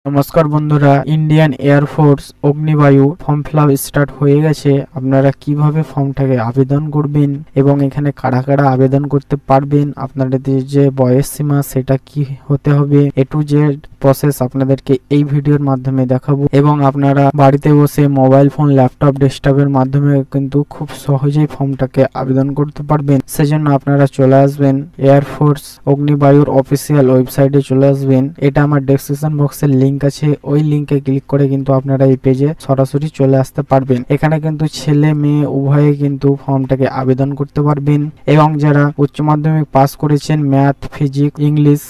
নমস্কার বন্ধুরা, Indian air force Agnivayu form fill up start হয়ে গেছে। আপনারা কিভাবে ফর্মটাকে আবেদন করবেন এবং এখানে কারা কারা আবেদন করতে পারবেন, আপনাদের যে বয়স সীমা সেটা কি হতে হবে, এ টু জেড প্রসেস আপনাদেরকে এই ভিডিওর মাধ্যমে দেখাবো। এবং আপনারা বাড়িতে বসে মোবাইল ফোন, ল্যাপটপ, ডেস্কটপের মাধ্যমে কিন্তু খুব সহজেই ফর্মটাকে আবেদন করতে পারবেন। সেজন্য আপনারা চলে আসবেন এয়ারফোর্স অগ্নিবায়ুর অফিসিয়াল ওয়েবসাইটে চলে আসবেন। এটা আমার ডেসক্রিপশন বক্সের লিংক আছে, ওই লিংকে ক্লিক করে কিন্তু আপনারা এই পেজে সরাসরি চলে আসতে পারবেন। এখানে কিন্তু ছেলে মেয়ে উভয়ে কিন্তু ফর্মটাকে আবেদন করতে পারবেন। এবং যারা উচ্চ মাধ্যমিক পাস করেছেন ম্যাথ, ফিজিক্স, ইংলিশ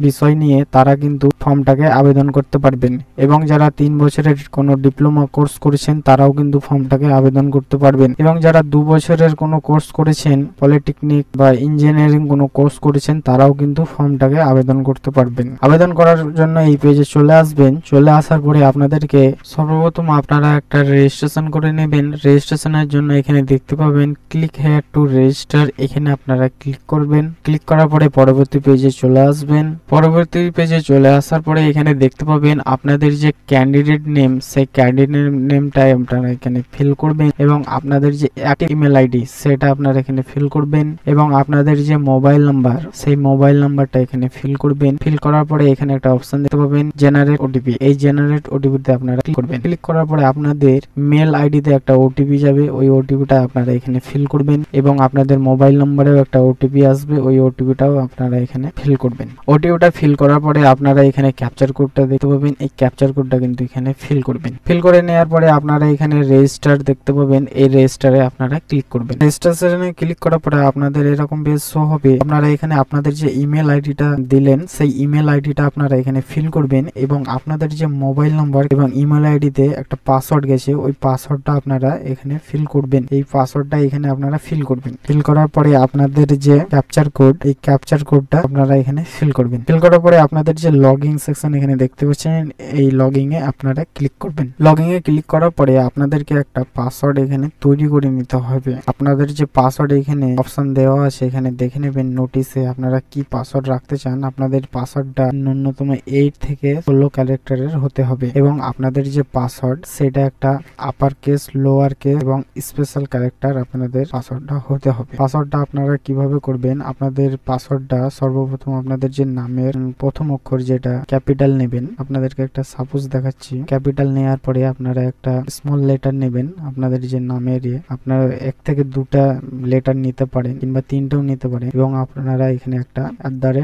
বিষয় নিয়ে, তারা কিন্তু ফর্মটাকে আবেদন করতে পারবেন। এবং যারা 3 বছরের কোনো ডিপ্লোমা কোর্স করেছেন তারাও কিন্তু ফর্মটাকে আবেদন করতে পারবেন। এবং যারা 2 বছরের কোনো কোর্স করেছেন, পলিটেকনিক বা ইঞ্জিনিয়ারিং কোনো কোর্স করেছেন, তারাও কিন্তু ফর্মটাকে আবেদন করতে পারবেন। আবেদন করার জন্য এই পেজে চলে আসবেন। চলে আসার পরে আপনাদেরকে সর্বপ্রথম আপনারা একটা রেজিস্ট্রেশন করে নেবেন। রেজিস্ট্রেশনের জন্য এখানে দেখতে পাবেন ক্লিক হেয়ার টু রেজিস্টার, এখানে আপনারা ক্লিক করবেন। ক্লিক করার পরে পরবর্তী পেজে চলে আসবেন। পরবর্তী পেজে চলে আসার পরে এখানে দেখতে পাবেন আপনাদের যে ক্যান্ডিডেট নেম, সেই ক্যান্ডিডেট নেমটাই আপনারা এখানে ফিল করবেন। এবং আপনাদের যে অ্যাক্টিভ ইমেল আইডি সেটা আপনারা এখানে ফিল করবেন। এবং আপনাদের যে মোবাইল নাম্বার, সেই মোবাইল নাম্বারটা এখানে ফিল করবেন। ফিল করার পরে এখানে একটা অপশন দেখতে পাবেন জেনারেট ওটিপি। এই জেনারেট ওটিপিতে আপনারা ক্লিক করবেন। ক্লিক করার পরে আপনাদের মেল আইডিতে একটা ওটিপি যাবে, ওই ওটিপিটা আপনারা এখানে ফিল করবেন। এবং আপনাদের মোবাইল নম্বরেও একটা ওটিপি আসবে, ওই ওটিপিটাও আপনারা এখানে ফিল করবেন। ওটিপিটা ফিল করার পরে আপনারা এখানে ক্যাপচার কোডটা দেখতে পাবেন, এই ক্যাপচার কোডটা কিন্তু এখানে ফিল করবেন। ফিল করে নেওয়ার পরে আপনারা এখানে রেজিস্টার দেখতে পাবেন, এই রেজিস্টারে আপনারা ক্লিক করবেন। রেজিস্ট্রেশনে ক্লিক করার পরে আপনাদের এরকম পেজ শো হবে। আপনারা এখানে আপনাদের যে ইমেল আইডিটা দিলেন, সেই ইমেল আইডিটা আপনারা এখানে ফিল করবেন। এবং আপনাদের যে মোবাইল নাম্বার এবং ইমেল আইডিতে একটা পাসওয়ার্ড গেছে, ওই পাসওয়ার্ডটা আপনারা এখানে ফিল করবেন। এই পাসওয়ার্ডটা এখানে আপনারা ফিল করবেন। ফিল করার পরে আপনাদের যে ক্যাপচার কোড, এই ক্যাপচার কোডটা আপনারা এখানে ফিল করবেন। ফিল করার পরে আপনাদের যে লগইন সেকশন এখানে দেখতে পাচ্ছেন, এই লগইন এ আপনারা ক্লিক করবেন। লগইন এ ক্লিক করার পরে আপনাদেরকে একটা পাসওয়ার্ড এখানে তৈরি করে নিতে হবে। আপনাদের যে পাসওয়ার্ড এখানে অপশন দেওয়া আছে, এখানে দেখে নেবেন নোটিশে আপনারা কি পাসওয়ার্ড রাখতে চান। আপনাদের পাসওয়ার্ডটা ন্যূনতম 8 থেকে 16 ক্যারেক্টারের হতে হবে। এবং আপনাদের যে পাসওয়ার্ড সেটা একটা আপার কেস, লোয়ার কেস এবং স্পেশাল ক্যারেক্টার আপনাদের পাসওয়ার্ডটা হতে হবে। পাসওয়ার্ডটা আপনারা কিভাবে করবেন, আপনাদের পাসওয়ার্ডটা সর্বপ্রথম আপনাদের যে নামের প্রথম অক্ষর যেটা ক্যাপিটাল নেবেন। আপনাদেরকে একটা সাপোজ দেখাচ্ছি। ক্যাপিটাল নেওয়ার পরে আপনারা একটা স্মল লেটার নেবেন। আপনাদের যে নামের আপনারা 1 থেকে 2টা লেটার নিতে পারেন কিংবা 3টাও নিতে পারেন। এবং আপনারা এখানে একটা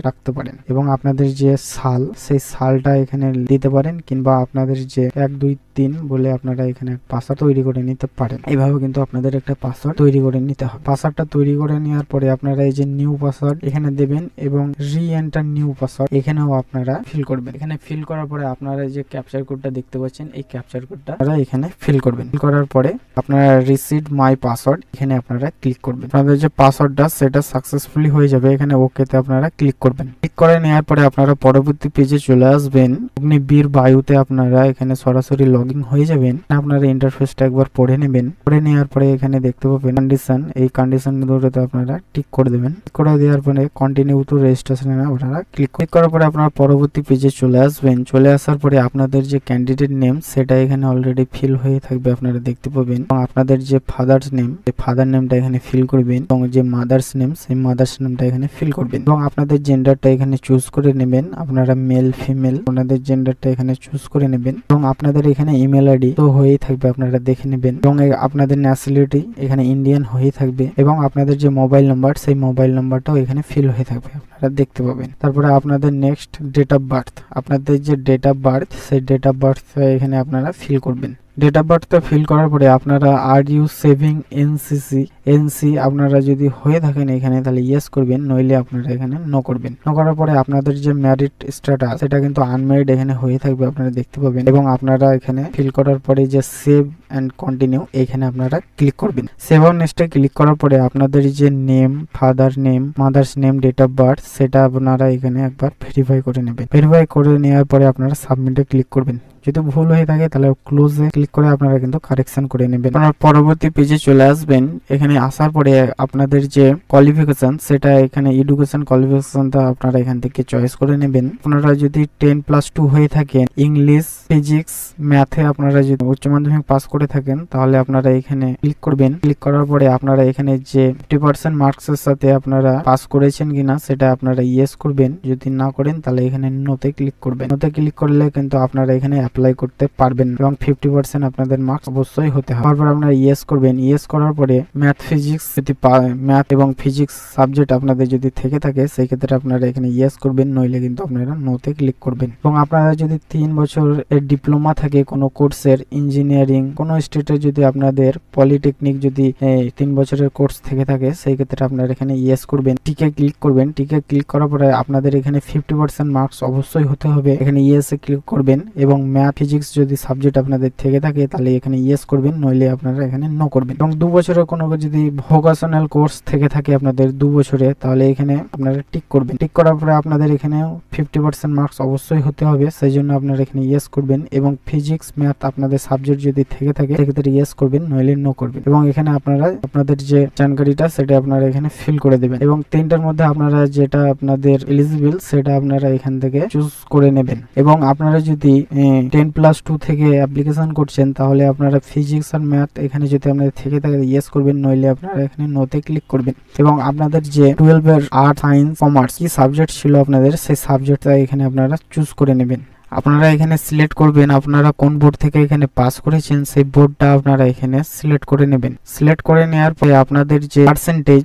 রাখতে পারেন। এবং আপনাদের যে সাল, সেই সালটা এখানে দিতে পারেন। কিংবা আপনাদের যে 1 2 3 বলে আপনারা এখানে পাসওয়ার্ড তৈরি করে নিতে পারেন। এইভাবে কিন্তু আপনাদের একটা পাসওয়ার্ড তৈরি করে নিতে হবে। পাসওয়ার্ডটা তৈরি করে নেওয়ার পরে আপনারা এই যে নিউ পাসওয়ার্ড এখানে দেবেন। এবং রি এন্টার নিউ পাসওয়ার্ড এখানেও আপনারা ফিল করবেন। এখানে ফিল করার পরে আপনারা যে ক্যাপচার কোডটা দেখতে পাচ্ছেন, এই ক্যাপচার কোডটা আপনারা এখানে ফিল করবেন। ফিল করার পরে আপনারা রিসিভ মাই পাসওয়ার্ড এখানে আপনারা ক্লিক করবেন। আপনাদের যে পাসওয়ার্ডটা সেটা সাকসেসফুলি হয়ে যাবে। এখানে ওকেতে আপনারা ক্লিক করবেন। ক্লিক করে নেওয়ার পরে আপনারা পরবর্তী পেজে চলে আসবেন। অগ্নিবীর বায়ুতে আপনারা এখানে সরাসরি লগইন হয়ে যাবেন। আপনারা ইন্টারফেসটা একবার পড়ে নেবেন। পড়ে নেওয়ার পরে এখানে দেখতে পাবেন কন্ডিশন, এই কন্ডিশন দুটোতে আপনারা টিক করে দেবেন। টিক করে দেওয়ার পরে কন্টিনিউ টু রেজিস্ট্রেশনে আপনারা ক্লিক করার পরে আপনারা পরবর্তী পেজে চলে আসবেন। চলে আসার পরে আপনাদের যে ক্যান্ডিডেট নেম সেটা এখানে অলরেডি ফিল হয়ে থাকবে, আপনারা দেখতে পাবেন। এবং আপনাদের যে ফাদার্স নেম, সেই ফাদার নেমটা এখানে ফিল করবেন। এবং যে মাদার্স নেম, সেই মাদার্স নেমটা এখানে ফিল করবেন। এবং আপনাদের জেন্ডারটা এখানে চুজ করে নেবেন। আপনারা মেল ফিমেল আপনাদের জেন্ডারটা এখানে চুজ করে নেবেন। এবং আপনাদের এখানে ইমেল আইডি তো হয়েই থাকবে, আপনারা দেখে নেবেন। এবং আপনাদের ন্যাশনালিটি এখানে ইন্ডিয়ান হয়ে থাকবে। এবং আপনাদের যে মোবাইল নাম্বার, সেই মোবাইল নাম্বারটাও এখানে ফিল হয়ে থাকবে, আপনারা দেখতে পাবেন। তারপরে আপনাদের নেক্সট ডেট অফ বার্থ, আপনাদের যে ডেট অফ বার্থ, সেই ডেট অফ বার্থ এখানে আপনারা ফিল করবেন। ডেট অফ বার্থটা ফিল করার পরে আপনারা আর ইউ সেভিং এনসি আপনারা যদি হয়ে থাকেন এখানে তাহলে ইয়েস করবেন, নইলে আপনারা এখানে নো করবেন। নো করার পরে আপনাদের যে ম্যারিড স্ট্যাটাস সেটা কিন্তু আনম্যারিড এখানে হয়ে থাকবে, আপনারা দেখতে পাবেন। এবং আপনারা এখানে ফিল করার পরে যে সেভ এন্ড কন্টিনিউ এখানে আপনারা ক্লিক করবেন। সেভ অন নেক্সটে ক্লিক করার পরে আপনাদের যে name, father name, mother's name, date of birth সেটা আপনারা এখানে একবার ভেরিফাই করে নেবেন। ভেরিফাই করে নেওয়ার পরে আপনারা সাবমিটে ক্লিক করবেন। যদি ভুল হয়ে থাকে তাহলে ক্লোজে ক্লিক করে আপনারা কিন্তু কারেকশন করে নেবেন। আপনারা পরবর্তী পেজে চলে আসবেন। এখানে আসার পরে আপনাদের যে কোয়ালিফিকেশন সেটা এখানে এডুকেশন কোয়ালিফিকেশনটা আপনারা এখান থেকে চয়েস করে নেবেন। আপনারা যদি 10+2 হয়ে থাকেন, ইংলিশ, ফিজিক্স, ম্যাথে আপনারা যদি উচ্চ মাধ্যমিক পাস করে থাকেন তাহলে আপনারা এখানে ক্লিক করবেন। ক্লিক করার পরে আপনারা এখানে যে 50% মার্কসের সাথে আপনারা পাস করেছেন কিনা সেটা আপনারা ইয়েস করবেন। যদি না করেন তাহলে এখানে নোতে ক্লিক করবেন। নোতে ক্লিক করলে কিন্তু আপনারা এখানে অ্যাপ্লাই করতে পারবেন এবং 50% আপনাদের মার্কস অবশ্যই হতে হবে। তারপর আপনারা ইয়েস করবেন। ইয়েস করার পরে ম্যাথ, ফিজিক্স যদি ম্যাথ এবং ফিজিক্স সাবজেক্ট আপনাদের যদি থেকে থাকে সেই ক্ষেত্রে আপনারা এখানে ইয়েস করবেন, নইলে কিন্তু আপনারা নোতে ক্লিক করবেন। এবং আপনারা যদি 3 বছরের ডিপ্লোমা থাকে কোনো কোর্সের, ইঞ্জিনিয়ারিং কোনো স্টেটে যদি আপনাদের পলিটেকনিক যদি 3 বছরের কোর্স থেকে থাকে সেই ক্ষেত্রে আপনারা এখানে ইয়েস করবেন। টিকে ক্লিক করবেন। টিকে ক্লিক করার পরে আপনাদের এখানে 50% মার্কস অবশ্যই হতে হবে, এখানে ইয়েস এ ক্লিক করবেন। এবং ম্যাথ, ফিজিক্স যদি সাবজেক্ট আপনাদের থেকে থাকে তাহলে এখানে ইয়েস করবেন, নইলে আপনারা এখানে নো করবেন। এবং 2 বছরের কোনো যদি ভোকেশনাল কোর্স থেকে থাকে আপনাদের 2 বছরে তাহলে এখানে আপনারা টিক করবেন। টিক করার পরে আপনাদের এখানে 50% মার্কস অবশ্যই হতে হবে, সেই জন্য আপনারা এখানে ইয়েস করবেন। এবং ফিজিক্স, ম্যাথ আপনাদের সাবজেক্ট যদি থেকে থাকে সেক্ষেত্রে ইয়েস করবেন, নইলে নো করবেন। এবং এখানে আপনারা আপনাদের যে জানকারিটা সেটা আপনারা এখানে ফিল করে দেবেন। এবং 3টার মধ্যে আপনারা যেটা আপনাদের এলিজিবল সেটা আপনারা এখান থেকে চুজ করে নেবেন। এবং আপনারা যদি 10+2 থেকে অ্যাপ্লিকেশন করছেন তাহলে আপনারা ফিজিক্স আর ম্যাথ এখানে যদি আপনাদের থেকে থাকে ইয়েস করবেন, নইলে আপনারা এখানে নোতে ক্লিক করবেন। এবং আপনাদের যে 12 এর আর্ট, সায়েন্স, কমার্স কি সাবজেক্ট ছিল আপনাদের সেই সাবজেক্টটা এখানে আপনারা চুজ করে নেবেন। আপনারা এখানে সিলেক্ট করবেন আপনারা কোন বোর্ড থেকে এখানে পাস করেছেন সেই বোর্ডটা আপনারা এখানে সিলেক্ট করে নেবেন। সিলেক্ট করে নেওয়ার পরে আপনাদের যে পার্সেন্টেজ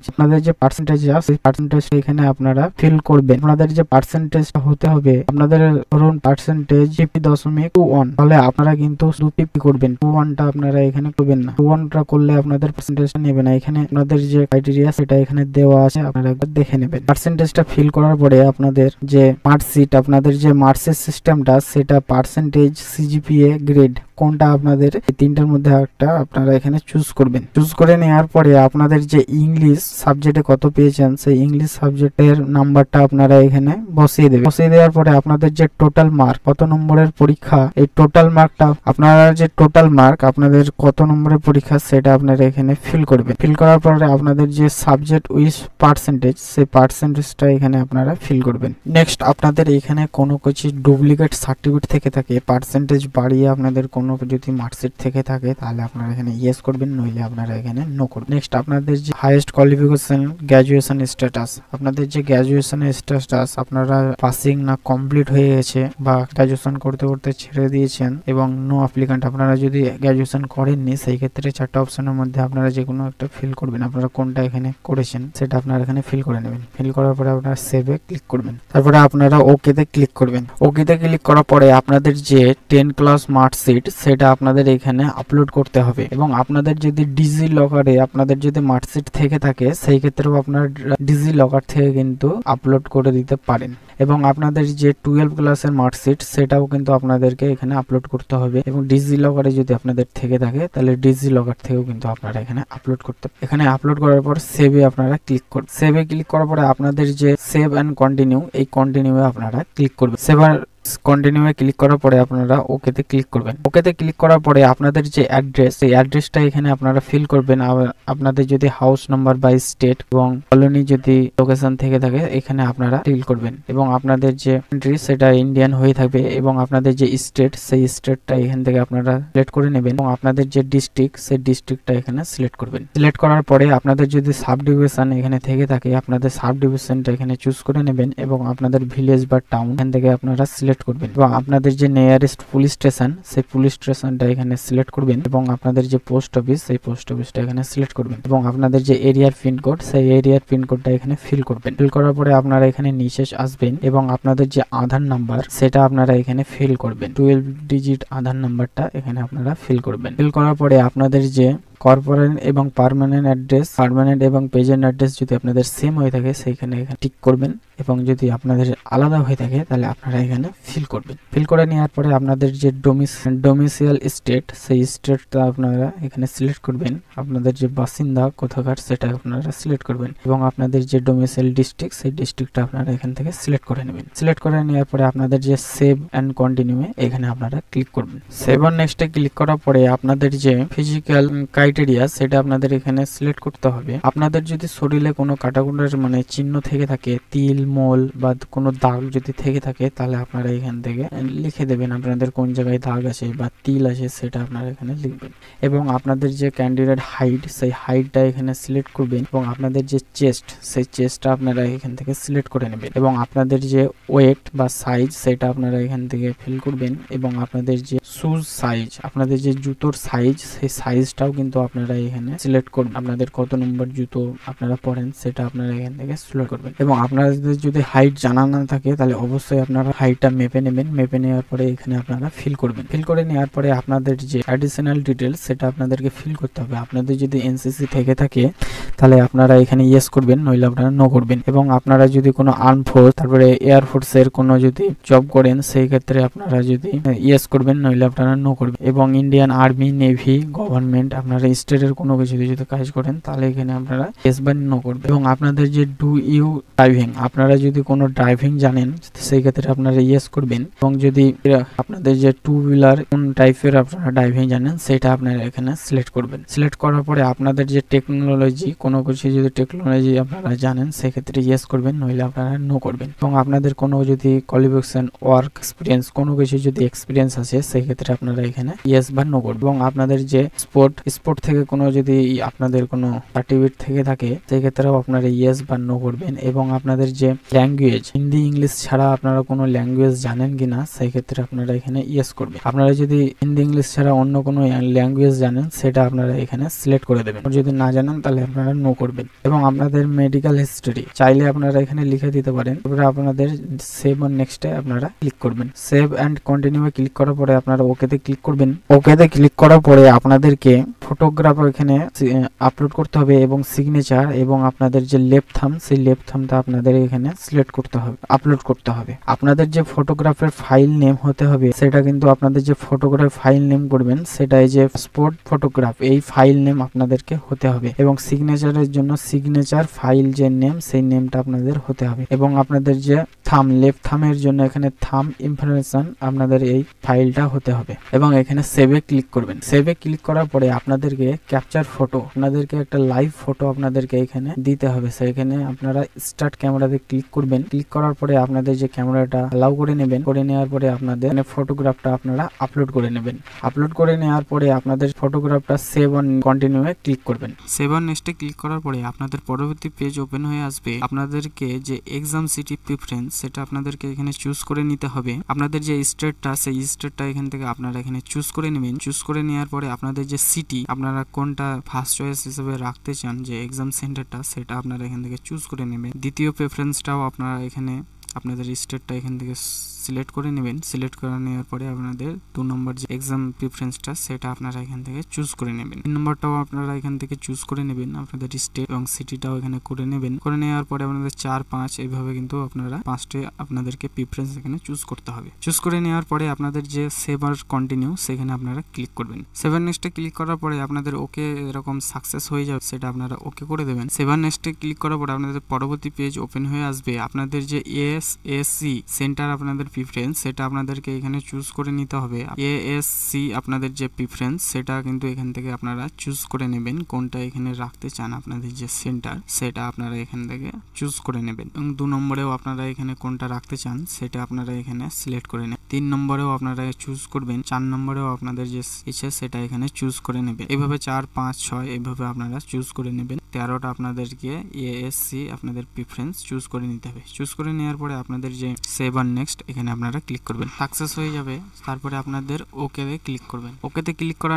আছে সেই পার্সেন্টেজটা এখানে আপনারা ফিল করবেন। আপনাদের যে পার্সেন্টেজটা হতে হবে, আপনাদের ধরুন পার্সেন্টেজ 50.21, তাহলে আপনারা কিন্তু শুধু 50 করবেন, 21টা আপনারা এখানে করবেন না। 21টা করলে আপনাদের পার্সেন্টেজটা নেবে না। এখানে আপনাদের যে ক্রাইটেরিয়া সেটা এখানে দেওয়া আছে, আপনারা একবার দেখে নেবেন। পার্সেন্টেজটা ফিল করার পরে আপনাদের যে মার্কশিট, আপনাদের যে মার্কসের সিস্টেমটা সেটা পার্সেন্টেজ, সিজিপিএ, গ্রেড কোনটা আপনাদের এই 3টার মধ্যে একটা আপনারা এখানে চুজ করবেন। চুজ করে নেওয়ার পরে আপনাদের যে ইংলিশ সাবজেক্টে কত পেয়েছেন সেই ইংলিশ সাবজেক্টের নাম্বারটা আপনারা এখানে বসিয়ে দেবেন। বসিয়ে দেওয়ার পরে আপনাদের যে টোটাল মার্ক, কত নম্বরের পরীক্ষা, এই টোটাল মার্কটা আপনারা যে টোটাল মার্ক আপনাদের কত নম্বরের পরীক্ষা সেটা আপনারা এখানে ফিল করবেন। ফিল করার পরে আপনাদের যে সাবজেক্ট উইথ পার্সেন্টেজ সেই পার্সেন্টেজটা এখানে আপনারা ফিল করবেন। নেক্সট আপনাদের এখানে কোনো কিছু ডুপ্লিকেট সার্টিফিকেট থেকে থাকে, পার্সেন্টেজ বাড়িয়ে আপনাদের কোনো যদি মার্কশিট থেকে থাকে তাহলে আপনারা এখানে ইয়েস করবেন, নইলে আপনারা এখানে নো করবেন। নেক্সট আপনাদের যে হাইয়েস্ট কোয়ালিফিকেশন গ্র্যাজুয়েশন স্ট্যাটাস, আপনাদের যে গ্র্যাজুয়েশনের স্ট্যাটাস আপনারা পাসিং না কমপ্লিট হয়ে গেছে বা গ্র্যাজুয়েশন করতে করতে ছেড়ে দিয়েছেন এবং নো অ্যাপ্লিক্যান্ট, আপনারা যদি গ্র্যাজুয়েশন করেননি সেই ক্ষেত্রে 4টা অপশনের মধ্যে আপনারা যে কোনো একটা ফিল করবেন। আপনারা কোনটা এখানে করেছেন সেটা আপনারা এখানে ফিল করে নেবেন। ফিল করার পরে আপনারা সেভে ক্লিক করবেন। তারপরে আপনারা ওকেতে ক্লিক করবেন। ওকেতে ক্লিক করার পরে আপনাদের যে 10 ক্লাস মার্কশিট সেটা আপনাদের এখানে আপলোড করতে হবে। এবং আপনাদের যদি ডিজি লকারে আপনাদের যদি মার্কশিট থেকে থাকে সেই ক্ষেত্রেও আপনারা ডিজি লকার থেকে কিন্তু আপলোড করে দিতে পারেন। এবং আপনাদের যে 12 ক্লাসের মার্কশিট সেটাও কিন্তু আপনাদেরকে এখানে আপলোড করতে হবে। এবং ডিজি লকারে যদি আপনাদের থেকে থাকে তাহলে ডিজি লকার থেকেও কিন্তু আপনারা এখানে আপলোড করতে, এখানে আপলোড করার পর সেভে আপনারা ক্লিক করবেন। সেভে ক্লিক করার পরে আপনাদের যে সেভ অ্যান্ড কন্টিনিউ, এই কন্টিনিউয়ে আপনারা ক্লিক করবেন। সেভার কন্টিনিউয়ে ক্লিক করার পরে আপনারা ওকেতে ক্লিক করবেন। ওকেতে ক্লিক করার পরে আপনাদের যে অ্যাড্রেস সেই অ্যাড্রেসটা এখানে আপনারা ফিল করবেন। আপনাদের যদি হাউস নাম্বার বাই স্টেট এবং কলোনি যদি লোকেশন থেকে থাকে এখানে আপনারা ফিল করবেন। এবং আপনাদের যে কান্ট্রি সেটা ইন্ডিয়ান হয়ে থাকবে এবং আপনাদের যে স্টেট সেই স্টেটটা এখান থেকে আপনারা সিলেক্ট করে নেবেন। এবং আপনাদের যে ডিস্ট্রিক্ট সেই ডিস্ট্রিক্টটা এখানে সিলেক্ট করবেন। সিলেক্ট করার পরে আপনাদের যদি সাব ডিভিশন এখানে থেকে থাকে আপনাদের সাব ডিভিশনটা এখানে চুজ করে নেবেন এবং আপনাদের ভিলেজ বা টাউন এখান থেকে আপনারা সিলেক্ট করবেন। এবং আপনাদের যে নিয়ারেস্ট পুলিশ স্টেশন সেই পুলিশ স্টেশনটা এখানে সিলেক্ট করবেন। এবং আপনাদের যে পোস্ট অফিস সেই পোস্ট অফিসটা এখানে সিলেক্ট করবেন। এবং আপনাদের যে এরিয়ার পিনকোড সেই এরিয়ার পিনকোডটা এখানে ফিল করবেন। ফিল করার পরে আপনারা এখানে নিচে আসবেন এবং আপনাদের যে আধার নাম্বার সেটা আপনারা এখানে ফিল করবেন। 12 ডিজিট আধার নাম্বারটা এখানে আপনারা ফিল করবেন। ফিল করার পরে আপনাদের যে কর্পোরেট এবং পার্মানেন্ট এবং প্রেজেন্ট অ্যাড্রেস যদি আপনাদের সেম হয়ে থাকে সেইখানে টিক করবেন, এবং যদি আপনাদের আলাদা হয়ে থাকে তাহলে আপনারা এখানে ফিল করবেন। ফিল করে নেওয়ার পরে আপনাদের যে ডোমিসাইল স্টেট, সেই স্টেটটা আপনারা এখানে সিলেক্ট করবেন। আপনাদের যে বাসিন্দা কোথাকার সেটা আপনারা সিলেক্ট করবেন, এবং আপনাদের যে ডোমিসাইল ডিস্ট্রিক্ট, সেই ডিস্ট্রিক্টটা আপনারা এখান থেকে সিলেক্ট করে নেবেন। সিলেক্ট করে নেওয়ার পরে আপনাদের যে সেভ অ্যান্ড কন্টিনিউ এখানে আপনারা ক্লিক করবেন। সেভ অন নেক্সটে ক্লিক করার পরে আপনাদের যে ফিজিক্যাল ক্রাইটেরিয়া সেটা আপনাদের এখানে সিলেক্ট করতে হবে। আপনাদের যদি শরীরে কোনো কাটাকুটার মানে চিহ্ন থেকে থাকে, তিল, মোল বা কোনো দাগ যদি থেকে থাকে, তাহলে আপনারা এখান থেকে লিখে দেবেন আপনাদের কোন জায়গায় দাগ আছে বা তিল আছে, সেটা আপনারা এখানে লিখবেন। এবং আপনাদের যে ক্যান্ডিডেট হাইট, সেই হাইটটা এখানে সিলেক্ট করবেন, এবং আপনাদের যে চেস্ট, সেই চেস্টটা আপনারা এখান থেকে সিলেক্ট করে নেবেন। এবং আপনাদের যে ওয়েট বা সাইজ, সেটা আপনারা এখান থেকে ফিল করবেন। এবং আপনাদের যে শুজ সাইজ, আপনাদের যে জুতোর সাইজ, সেই সাইজটাও কিন্তু আপনারা এখানে সিলেক্ট করবেন। আপনাদের কত নম্বর জুতো আপনারা পরেন সেটা আপনারা এখান থেকে সিলেক্ট করবেন। এবং আপনাদের যদি হাইট জানা না থাকে তাহলে অবশ্যই আপনারা হাইটটা মেপে নেবেন। মেপে নেওয়ার পরে এখানে আপনারা ফিল করবেন। ফিল করে নেওয়ার পরে আপনাদের যে অ্যাডিশনাল ডিটেলস, সেটা আপনাদেরকে ফিল করতে হবে। আপনাদের যদি এনসিসি থেকে থাকে তাহলে আপনারা এখানে ইয়েস করবেন, নইলে আপনারা নো করবেন। এবং আপনারা যদি কোনো আর্ম ফোর্স, তারপরে এয়ারফোর্সের কোনো যদি জব করেন, সেই ক্ষেত্রে আপনারা যদি ইয়েস করবেন, নইলে আপনারা নো করবেন। এবং ইন্ডিয়ান আর্মি, নেভি, গভর্নমেন্ট, আপনারা স্টেটের কোনো কিছু যদি কাজ করেন তাহলে এখানে আপনারা ইয়েস বা নো করবেন। এবং আপনাদের যে ডু ইউ ড্রাইভিং, আপনারা যদি কোনো ড্রাইভিং জানেন সেই ক্ষেত্রে আপনারা ইয়েস করবেন। এবং যদি আপনাদের যে টু হুইলার কোন টাইপের আপনারা ড্রাইভিং জানেন সেটা আপনারা এখানে সিলেক্ট করবেন। সিলেক্ট করার পরে আপনাদের যে টেকনোলজি, কোনো কিছু যদি টেকনোলজি আপনারা জানেন সেক্ষেত্রে ইয়েস করবেন, নইলে আপনারা নো করবেন। এবং আপনাদের কোনো যদি কোয়ালিফিকেশন, ওয়ার্ক এক্সপিরিয়েন্স, কোনো কিছু যদি এক্সপিরিয়েন্স আছে সেই ক্ষেত্রে আপনারা এখানে ইয়েস বা নো করবেন। এবং আপনাদের যে স্পোর্ট থেকে কোনো যদি আপনাদের কোনো সার্টিফিকেট থেকে থাকে সেই ক্ষেত্রেও আপনারা ইয়েস বা নো করবেন। এবং আপনাদের যে ল্যাঙ্গুয়েজ, হিন্দি, ইংলিশ ছাড়া আপনারা কোনো ল্যাঙ্গুয়েজ জানেন কিনা সেই ক্ষেত্রে আপনারা এখানে ইয়েস করবেন। আপনারা যদি হিন্দি, ইংলিশ ছাড়া অন্য কোনো ল্যাঙ্গুয়েজ জানেন সেটা আপনারা এখানে সিলেক্ট করে দেবেন। যদি না জানেন তাহলে আপনারা নো করবেন। এবং আপনাদের মেডিকেল হিস্ট্রি চাইলে আপনারা এখানে লিখে দিতে পারেন। তারপরে আপনাদের সেভ অন নেক্সটে আপনারা ক্লিক করবেন। সেভ অ্যান্ড কন্টিনিউ ক্লিক করার পরে আপনারা ওকেতে ক্লিক করবেন। ওকেতে ক্লিক করার পরে আপনাদেরকে ফটোগ্রাফ এখানে আপলোড করতে হবে, এবং সিগনেচার, এবং আপনাদের যে লেফট থাম্ব, সেই লেফট থাম্বটা আপনাদের এখানে সিলেক্ট করতে হবে, আপলোড করতে হবে। আপনাদের যে ফটোগ্রাফের ফাইল নেম হতে হবে সেটা কিন্তু আপনাদের যে ফটোগ্রাফ ফাইল নেম করবেন সেটা এই যে স্পোর্ট ফটোগ্রাফ, এই ফাইল নেম আপনাদেরকে হতে হবে। এবং সিগনেচারের জন্য সিগনেচার ফাইল যে নেম, সেই নেমটা আপনাদের হতে হবে। এবং আপনাদের যে থাম্ব, লেফট থাম্বের জন্য এখানে থাম্ব ইনফরমেশন আপনাদের এই ফাইলটা হতে হবে। এবং এখানে সেভে ক্লিক করবেন। সেভে ক্লিক করার পরে আপনাদেরকে ক্যাপচার ফটো, আপনাদেরকে একটা লাইভ ফটো আপনাদেরকে এখানে দিতে হবে। সেখানে আপনারা স্টার্ট ক্যামেরাতে ক্লিক করবেন। ক্লিক করার পরে আপনাদের যে ক্যামেরাটা অ্যালাউ করে নেবেন। করে নেওয়ার পরে আপনাদের ফটোগ্রাফটা আপনারা আপলোড করে নেবেন। আপলোড করে নেওয়ার পরে আপনাদের ফটোগ্রাফটা সেভ অন কন্টিনিউ এ ক্লিক করবেন। সেভ অন নেক্সটে ক্লিক করার পরে আপনাদের পরবর্তী পেজ ওপেন হয়ে আসবে। আপনাদেরকে যে এক্সাম সিটি প্রিফারেন্স, সেটা আপনাদেরকে এখানে চুজ করে নিতে হবে। আপনাদের যে স্টেটটা, সেই স্টেটটা এখান থেকে আপনারা এখানে চুজ করে নেবেন। চুজ করে নেওয়ার পরে আপনাদের যে সিটি, আপনারা কোনটা ফার্স্ট চয়েস হিসেবে রাখতে চান, যে এক্সাম সেন্টারটা, সেটা আপনারা এখান থেকে চুজ করে নেবেন। দ্বিতীয় প্রেফারেন্সটাও আপনারা এখানে আপনাদের স্টেটটা এখান থেকে সিলেক্ট করে নেবেন। সিলেক্ট করে নেওয়ার পরে আপনাদের 2 নম্বর যে এক্সাম প্রিফারেন্সটা, সেটা আপনারা এখান থেকে চুজ করে নেবেন। 3 নম্বরটাও আপনারা এখান থেকে চুজ করে নেবেন। আপনাদের স্টেট এবং সিটিটাও এখানে করে নেবেন। করে নেওয়ার পরে আপনাদের 4, 5 এইভাবে কিন্তু আপনারা 5টে আপনাদেরকে প্রিফারেন্স এখানে চুজ করতে হবে। চুজ করে নেওয়ার পরে আপনাদের যে সেভ আর কন্টিনিউ, সেখানে আপনারা ক্লিক করবেন। সেভ নেক্সটে ক্লিক করার পরে আপনাদের ওকে এরকম সাকসেস হয়ে যাবে, সেটা আপনারা ওকে করে দেবেন। সেভ নেক্সটে ক্লিক করার পরে আপনাদের পরবর্তী পেজ ওপেন হয়ে আসবে। আপনাদের যে এএসসি সেন্টার আপনাদের প্রিফারেন্স, সেটা আপনাদেরকে এখানে চুজ করে নিতে হবে। এএসসি আপনাদের যে প্রিফারেন্স, সেটা কিন্তু এখান থেকে আপনারা চুজ করে নেবেন। কোনটা এখানে রাখতে চান আপনাদের যে সেন্টার, সেটা আপনারা এখান থেকে চুজ করে নেবেন। এবং 2 নম্বরেও আপনারা এখানে কোনটা রাখতে চান সেটা আপনারা এখানে সিলেক্ট করে নেবেন। 3 নম্বরেও আপনারা চুজ করবেন। 4 নম্বরেও আপনাদের যে ইচ্ছে সেটা এখানে চুজ করে নেবেন। এইভাবে 4, 5, 6 এইভাবে আপনারা চুজ করে নেবেন। 13টা আপনাদেরকে এএসসি আপনাদের প্রিফারেন্স চুজ করে নিতে হবে। চুজ করে নেওয়ার পরে আপনাদের যে সেভ অন নেক্সট এখানে আপনারা ক্লিক করবেন। সাকসেস হয়ে যাবে, তারপরে আপনাদের ওকেতে ক্লিক করবেন। ওকেতে ক্লিক করা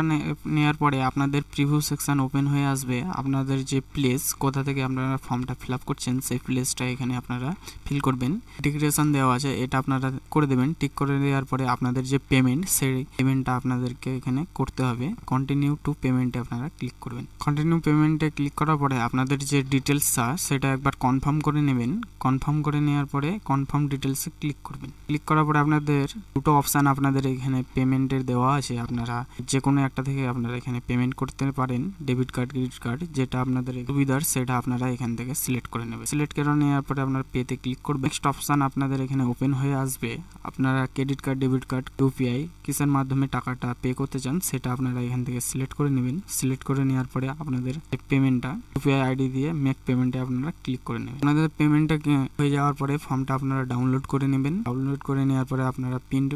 নেওয়ার পরে আপনাদের প্রিভিউ সেকশন ওপেন হয়ে আসবে। আপনাদের যে প্লেস কোথা থেকে আপনারা ফর্মটা ফিল আপ করছেন সেই প্লেসটা এখানে আপনারা ফিল করবেন। ডিক্লারেশন দেওয়া আছে, এটা আপনারা করে দেবেন। টিক করে দেওয়ার পরে আপনাদের যে পেমেন্ট, সেই পেমেন্টটা আপনাদেরকে এখানে করতে হবে। কন্টিনিউ টু পেমেন্টে আপনারা ক্লিক করবেন। কন্টিনিউ পেমেন্টে ক্লিক করার পরে আপনাদের যে ডিটেলসটা সেটা একবার কনফার্ম করে নেবেন। কনফার্ম করে নেওয়ার পরে কনফার্ম ডিটেলসে ক্লিক করবেন। ক্লিক করার পরে আপনাদের দুটো অপশান আপনাদের এখানে পেমেন্টের দেওয়া আছে। আপনারা যে কোনো একটা থেকে আপনারা এখানে পেমেন্ট করতে পারেন, ডেবিট কার্ড, ক্রেডিট কার্ড, যেটা আপনাদের সুবিধার সেটা আপনারা এখান থেকে সিলেক্ট করে নেবেন। সিলেক্ট করে নেওয়ার পরে আপনারা পেতে ক্লিক করবেন। নেক্সট অপশান আপনাদের এখানে ওপেন হয়ে আসবে। আপনারা credit card, debit card, UPI কিসের মাধ্যমে টাকাটা পে করতে চান সেটা আপনারা এখান থেকে সিলেক্ট করে নেবেন। সিলেক্ট করে নেওয়ার পরে আপনাদের পেমেন্টটা ইউপিআই আইডি দিয়ে মেক পেমেন্টে আপনারা ক্লিক করে নেবেন। আপনাদের পেমেন্টটা হয়ে যাওয়ার পরে ফর্মটা আপনারা ডাউনলোড করে নেবেন। ডাউনলোড করে নেওয়ার পরে আপনারা প্রিন্ট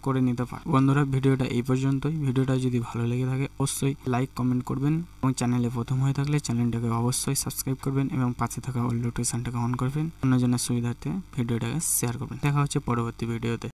করে নিতে পারেন। বন্ধুরা, ভিডিওটা এই পর্যন্তই। ভিডিওটা যদি ভালো লেগে থাকে অবশ্যই লাইক, কমেন্ট করবেন এবং চ্যানেলে প্রথম হয়ে থাকলে চ্যানেলটাকে অবশ্যই সাবস্ক্রাইব করবেন এবং পাশে থাকা অল নোটিফিকেশনটাকে অন করবেন। অন্যজনের সুবিধার্থে ভিডিওটাকে শেয়ার করবেন। দেখা হচ্ছে পরবর্তী ভিডিওতে।